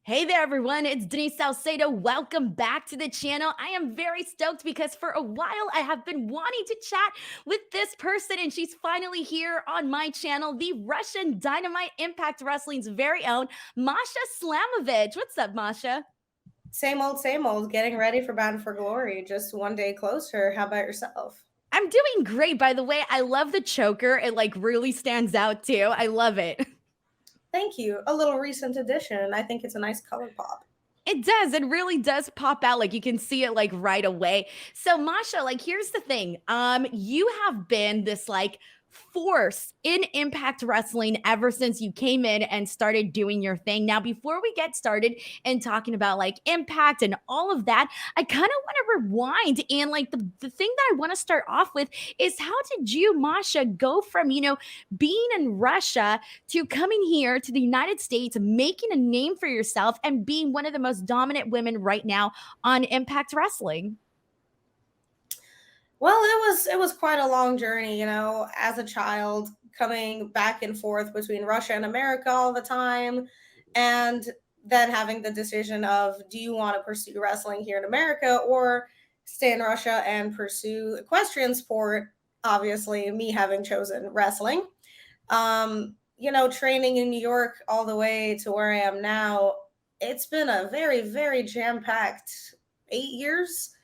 Hey there, everyone. It's Denise Salcedo. Welcome back to the channel. I am very stoked because for a while I have been wanting to chat with this person, and she's finally here on my channel, the Russian Dynamite Impact Wrestling's very own Masha Slamovich. What's up, Masha? Same old, getting ready for Bound for Glory, just one day closer. How about yourself? I'm doing great, by the way. I love the choker. It like really stands out too. I love it. Thank you. A little recent addition. I think it's a nice color pop. It does. It really does pop out. Like you can see it like right away. So Masha, like here's the thing. You have been this like force in Impact Wrestling ever since you came in and started doing your thing. Now, before we get started and talking about like Impact and all of that, I kind of want to rewind and like the thing that I want to start off with is how did you, Masha, go from, being in Russia to coming here to the United States, making a name for yourself, and being one of the most dominant women right now on Impact Wrestling? Well, it was quite a long journey, as a child coming back and forth between Russia and America all the time, and then having the decision of do you want to pursue wrestling here in America or stay in Russia and pursue equestrian sport? Obviously, me having chosen wrestling. Training in New York all the way to where I am now, it's been a very, very jam-packed 8 years.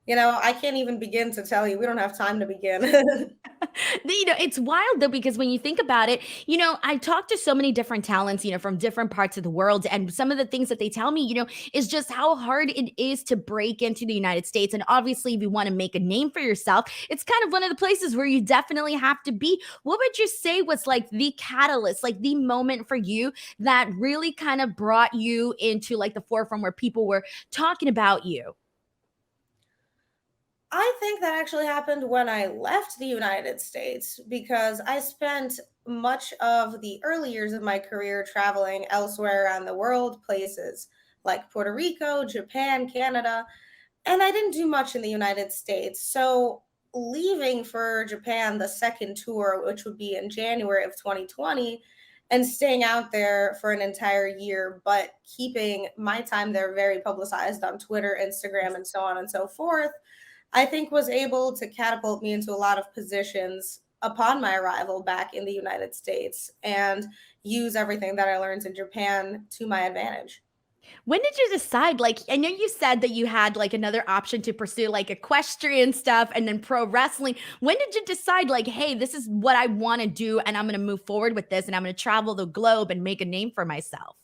I can't even begin to tell you. We don't have time to begin. It's wild though, because when you think about it, I talk to so many different talents, from different parts of the world. And some of the things that they tell me, is just how hard it is to break into the United States. And obviously, if you want to make a name for yourself, it's kind of one of the places where you definitely have to be. What would you say was like the catalyst, like the moment for you that really kind of brought you into like the forefront where people were talking about you? I think that actually happened when I left the United States because I spent much of the early years of my career traveling elsewhere around the world, places like Puerto Rico, Japan, Canada, and I didn't do much in the United States. So, leaving for Japan, the second tour, which would be in January of 2020, and staying out there for an entire year, but keeping my time there very publicized on Twitter, Instagram, and so on and so forth, I think was able to catapult me into a lot of positions upon my arrival back in the United States and use everything that I learned in Japan to my advantage. When did you decide? Like, I know you said that you had like another option to pursue, like equestrian stuff and then pro wrestling. When did you decide, like, hey, this is what I want to do and I'm going to move forward with this and I'm going to travel the globe and make a name for myself?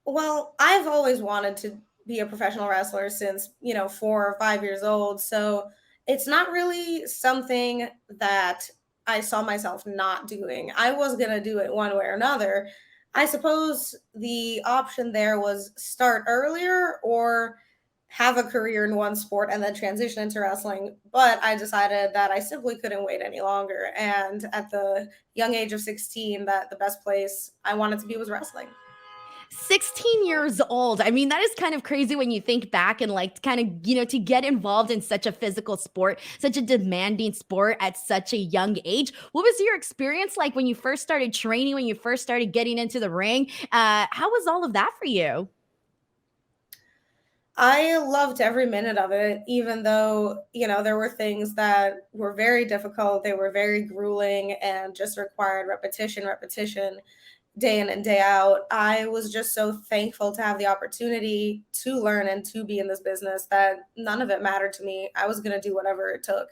Well, I've always wanted to be a professional wrestler since, 4 or 5 years old. So it's not really something that I saw myself not doing. I was going to do it one way or another. I suppose the option there was start earlier or have a career in one sport and then transition into wrestling. But I decided that I simply couldn't wait any longer. And at the young age of 16, that the best place I wanted to be was wrestling. 16 years old. I mean, that is kind of crazy when you think back and like kind of, to get involved in such a physical sport, such a demanding sport at such a young age. What was your experience like when you first started training, when you first started getting into the ring? How was all of that for you? I loved every minute of it, even though, there were things that were very difficult. They were very grueling and just required repetition, repetition, day in and day out. I was just so thankful to have the opportunity to learn and to be in this business that none of it mattered to me. I was going to do whatever it took.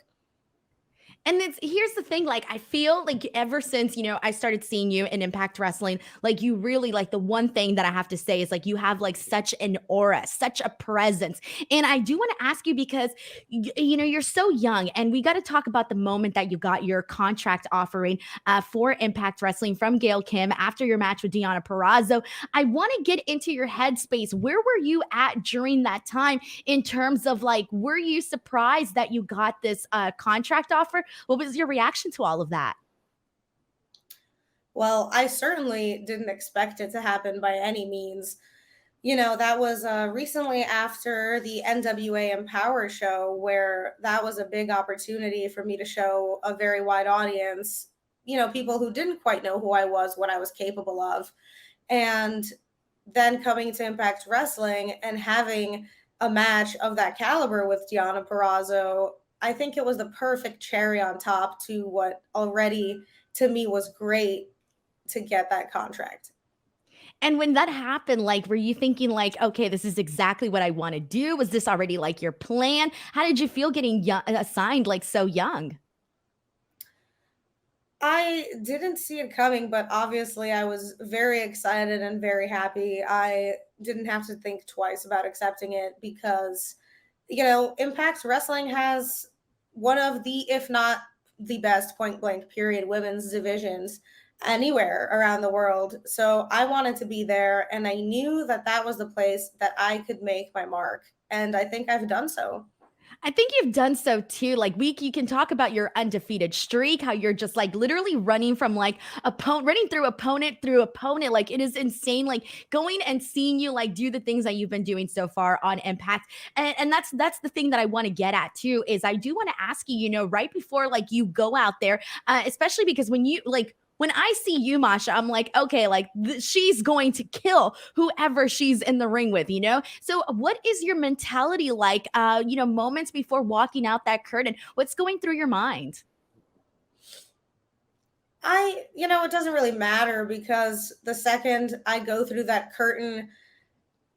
And it's here's the thing, like I feel like ever since, I started seeing you in Impact Wrestling, like you really like the one thing that I have to say is like you have like such an aura, such a presence. And I do want to ask you because you're so young and we got to talk about the moment that you got your contract offering for Impact Wrestling from Gail Kim after your match with Deanna Perrazzo. I want to get into your headspace. Where were you at during that time in terms of like, were you surprised that you got this contract offer? What was your reaction to all of that? Well, I certainly didn't expect it to happen by any means. That was recently after the NWA Empower show, where that was a big opportunity for me to show a very wide audience, people who didn't quite know who I was, what I was capable of. And then coming to Impact Wrestling and having a match of that caliber with Deonna Purrazzo, I think it was the perfect cherry on top to what already to me was great to get that contract. And when that happened, like, were you thinking like, okay, this is exactly what I want to do? Was this already like your plan? How did you feel getting assigned like so young? I didn't see it coming, but obviously I was very excited and very happy. I didn't have to think twice about accepting it because, Impact Wrestling has one of the, if not the best point blank period women's divisions anywhere around the world. So I wanted to be there and I knew that that was the place that I could make my mark. And I think I've done so. I think you've done so too. Like you can talk about your undefeated streak, how you're just like literally running from like opponent, running through opponent. Like it is insane. Like going and seeing you like do the things that you've been doing so far on Impact, and that's the thing that I want to get at too. Is I do want to ask you, right before like you go out there, especially because when I see you, Masha, I'm like, okay, like she's going to kill whoever she's in the ring with. So, what is your mentality like, moments before walking out that curtain? What's going through your mind? It doesn't really matter because the second I go through that curtain,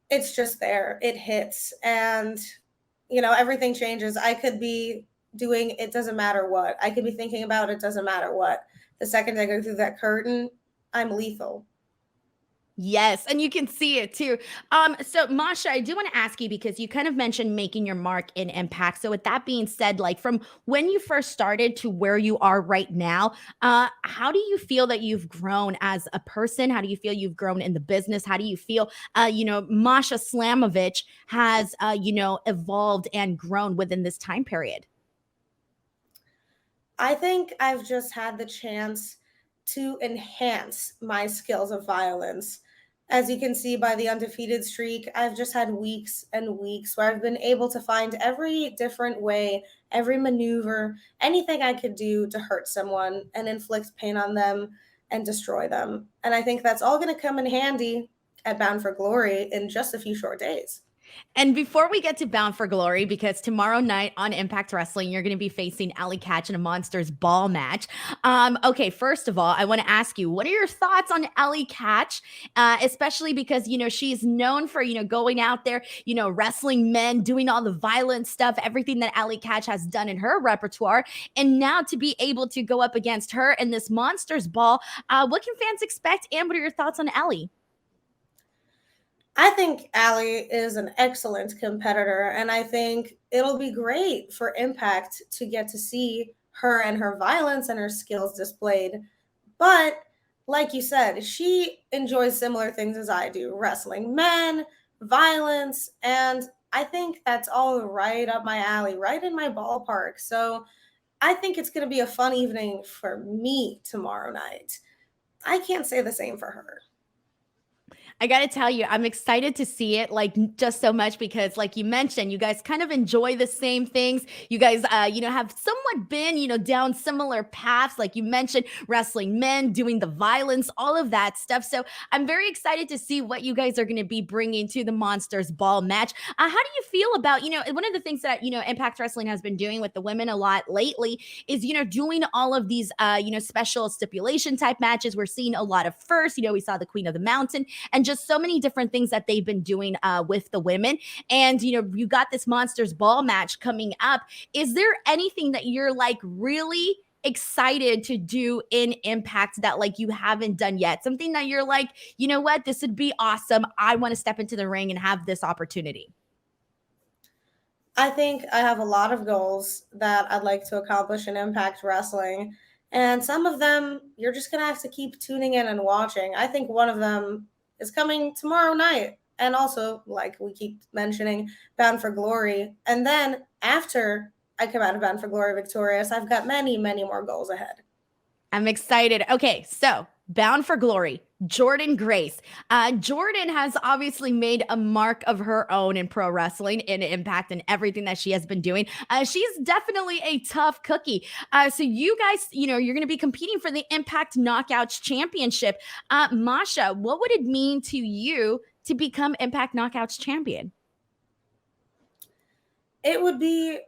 it's just there. It hits and everything changes. I could be doing it doesn't matter what. I could be thinking about it doesn't matter what. The second I go through that curtain, I'm lethal. Yes, and you can see it too. So Masha, I do want to ask you because you kind of mentioned making your mark in Impact. So with that being said, like from when you first started to where you are right now, how do you feel that you've grown as a person? How do you feel you've grown in the business? How do you feel, Masha Slamovich has, evolved and grown within this time period? I think I've just had the chance to enhance my skills of violence. As you can see by the undefeated streak, I've just had weeks and weeks where I've been able to find every different way, every maneuver, anything I could do to hurt someone and inflict pain on them and destroy them. And I think that's all going to come in handy at Bound for Glory in just a few short days. And before we get to Bound for Glory, because tomorrow night on Impact Wrestling, you're going to be facing Allie Katch in a Monsters Ball match. Okay, first of all, I want to ask you, what are your thoughts on Allie Katch? Especially because, she's known for, going out there, wrestling men, doing all the violent stuff, everything that Allie Katch has done in her repertoire. And now to be able to go up against her in this Monsters Ball, what can fans expect? And what are your thoughts on Allie? I think Allie is an excellent competitor, and I think it'll be great for Impact to get to see her and her violence and her skills displayed. But like you said, she enjoys similar things as I do wrestling men, violence, and I think that's all right up my alley, right in my ballpark. So I think it's going to be a fun evening for me tomorrow night. I can't say the same for her. I got to tell you, I'm excited to see it like just so much because, like you mentioned, you guys kind of enjoy the same things. You guys, have somewhat been, down similar paths. Like you mentioned, wrestling men, doing the violence, all of that stuff. So I'm very excited to see what you guys are going to be bringing to the Monsters Ball match. How do you feel about, one of the things that, Impact Wrestling has been doing with the women a lot lately is, doing all of these, special stipulation type matches. We're seeing a lot of first, we saw the Queen of the Mountain and just so many different things that they've been doing with the women. And, you got this Monsters Ball match coming up. Is there anything that you're like really excited to do in Impact that like you haven't done yet? Something that you're like, you know what, this would be awesome. I want to step into the ring and have this opportunity. I think I have a lot of goals that I'd like to accomplish in Impact Wrestling. And some of them you're just going to have to keep tuning in and watching. I think one of them is coming tomorrow night. And also, like we keep mentioning, Bound for Glory. And then after I come out of Bound for Glory victorious, I've got many, many more goals ahead. I'm excited. Okay, so Bound for Glory, Jordan Grace. Jordan has obviously made a mark of her own in pro wrestling, in Impact, and everything that she has been doing. She's definitely a tough cookie. So you guys, you're going to be competing for the Impact Knockouts Championship. Masha, what would it mean to you to become Impact Knockouts champion? It would be,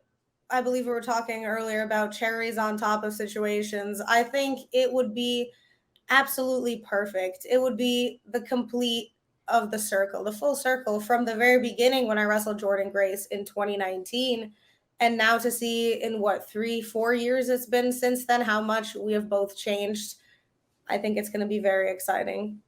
I believe we were talking earlier about cherries on top of situations. I think it would be absolutely perfect. It would be the complete of the circle, the full circle from the very beginning when I wrestled Jordan Grace in 2019. And now to see in what 3, 4 years it's been since then, how much we have both changed. I think it's going to be very exciting.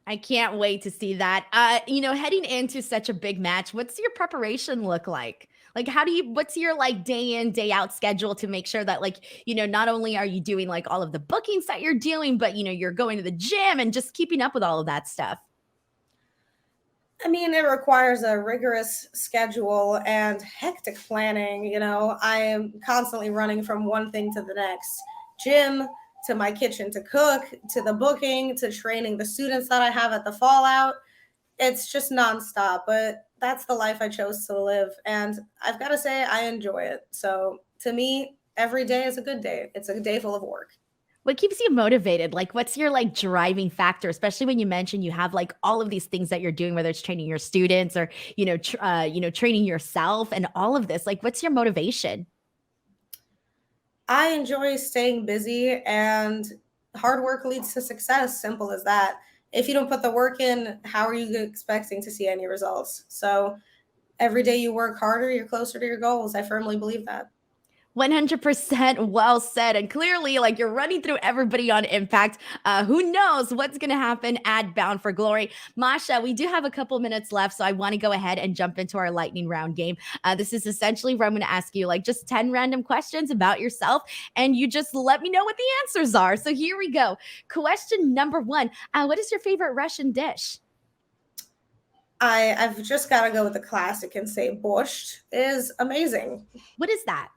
I can't wait to see that. Heading into such a big match, what's your preparation look like? Like, what's your like day in, day out schedule to make sure that, like, not only are you doing like all of the bookings that you're doing, but, you're going to the gym and just keeping up with all of that stuff? I mean, it requires a rigorous schedule and hectic planning. I am constantly running from one thing to the next: gym, to my kitchen to cook, to the booking, to training the students that I have at the Fallout. It's just nonstop, but that's the life I chose to live. And I've got to say, I enjoy it. So to me, every day is a good day. It's a day full of work. What keeps you motivated? Like, what's your like driving factor, especially when you mention you have like all of these things that you're doing, whether it's training your students or, training yourself and all of this, like, what's your motivation? I enjoy staying busy, and hard work leads to success. Simple as that. If you don't put the work in, how are you expecting to see any results? So every day you work harder, you're closer to your goals. I firmly believe that. 100% well said. And clearly, like, you're running through everybody on Impact. Who knows what's going to happen at Bound for Glory? Masha, we do have a couple minutes left, so I want to go ahead and jump into our lightning round game. This is essentially where I'm going to ask you like just 10 random questions about yourself, and you just let me know what the answers are. So here we go. Question number one. What is your favorite Russian dish? I've just got to go with the classic and say borscht is amazing. What is that?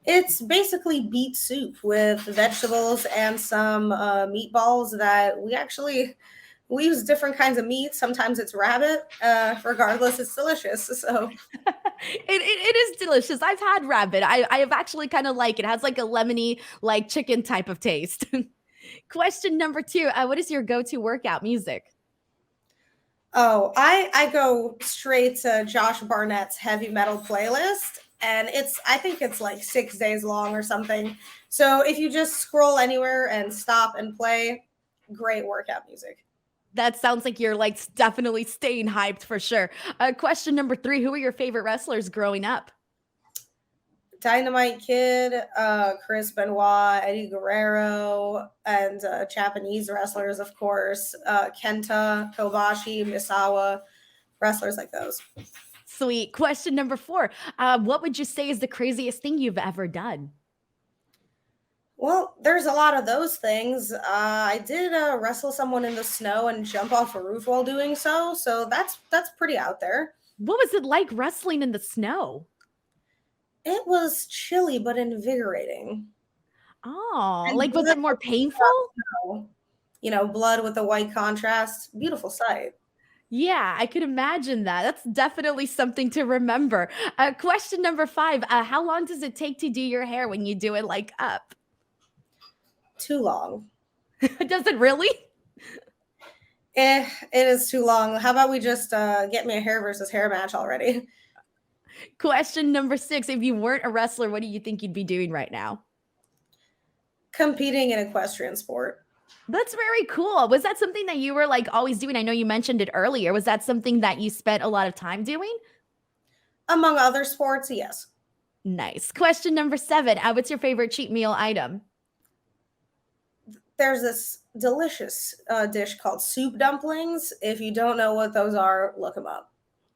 It's basically beet soup with vegetables and some meatballs that we use different kinds of meat. Sometimes it's rabbit. Regardless, it's delicious. So It is delicious. I've had rabbit. I have actually kind of like it. It has like a lemony, like chicken type of taste. Question number two. What is your go-to workout music? oh, I go straight to Josh Barnett's heavy metal playlist, and I think it's like 6 days long or something. So if you just scroll anywhere and stop and play, great workout music. That sounds like you're like definitely staying hyped for sure. Question number three. Who are your favorite wrestlers growing up? Dynamite Kid, Chris Benoit, Eddie Guerrero, and Japanese wrestlers, of course, Kenta, Kobashi, Misawa, wrestlers like those. Sweet. Question number four. What would you say is the craziest thing you've ever done? Well, there's a lot of those things. I did wrestle someone in the snow and jump off a roof while doing so, so that's pretty out there. What was it like wrestling in the snow? It was chilly but invigorating. Oh, And like was blood, it more painful? blood with the white contrast, beautiful sight. Yeah, I could imagine that. That's definitely something to remember. Question number five. How long does it take to do your hair when you do it like up? Too long. Does it really? It is too long. How about we just get me a hair versus hair match already? Question number six. If you weren't a wrestler, what do you think you'd be doing right now? Competing in equestrian sport. That's very cool. Was that something that you were like always doing? I know you mentioned it earlier. Was that something that you spent a lot of time doing? Among other sports, yes. Nice. Question number seven. What's your favorite cheat meal item? There's this delicious dish called soup dumplings. If you don't know what those are, look them up.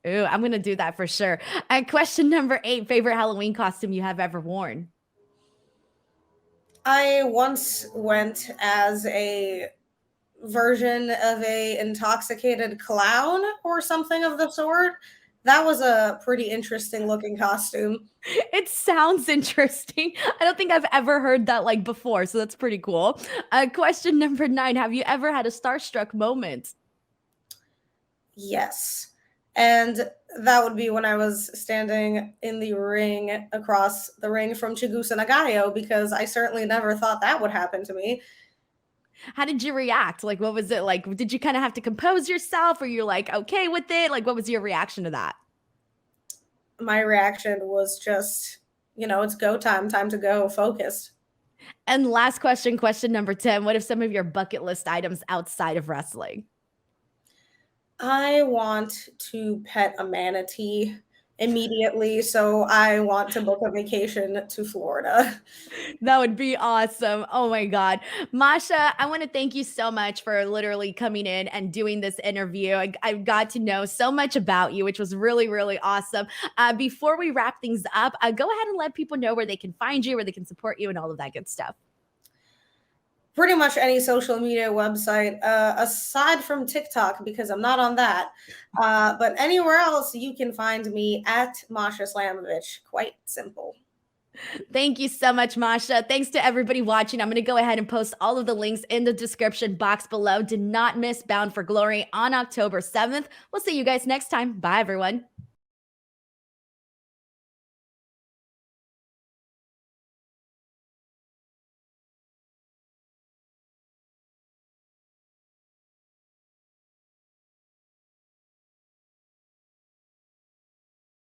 Ooh, I'm going to do that for sure. And question number eight. Favorite Halloween costume you have ever worn? I once went as a version of a intoxicated clown or something of the sort. That was a pretty interesting looking costume. It sounds interesting. I don't think I've ever heard that like before, so that's pretty cool. Question number nine. Have you ever had a starstruck moment? Yes. And that would be when I was standing in the ring across the ring from Chigusa Nagayo, because I certainly never thought that would happen to me. How did you react? Like, what was it like? Did you kind of have to compose yourself, or you're like okay with it? Like, what was your reaction to that? My reaction was just, it's go time, time to go, focused. And last question, question number 10. What are some of your bucket list items outside of wrestling? I want to pet a manatee immediately, so I want to book a vacation to Florida. That would be awesome. Oh my God. Masha, I want to thank you so much for literally coming in and doing this interview. I got to know so much about you, which was really, really awesome. Before we wrap things up, go ahead and let people know where they can find you, where they can support you, and all of that good stuff. Pretty much any social media website, aside from TikTok, because I'm not on that. But anywhere else, you can find me at Masha Slamovich. Quite simple. Thank you so much, Masha. Thanks to everybody watching. I'm going to go ahead and post all of the links in the description box below. Do not miss Bound for Glory on October 7th. We'll see you guys next time. Bye, everyone.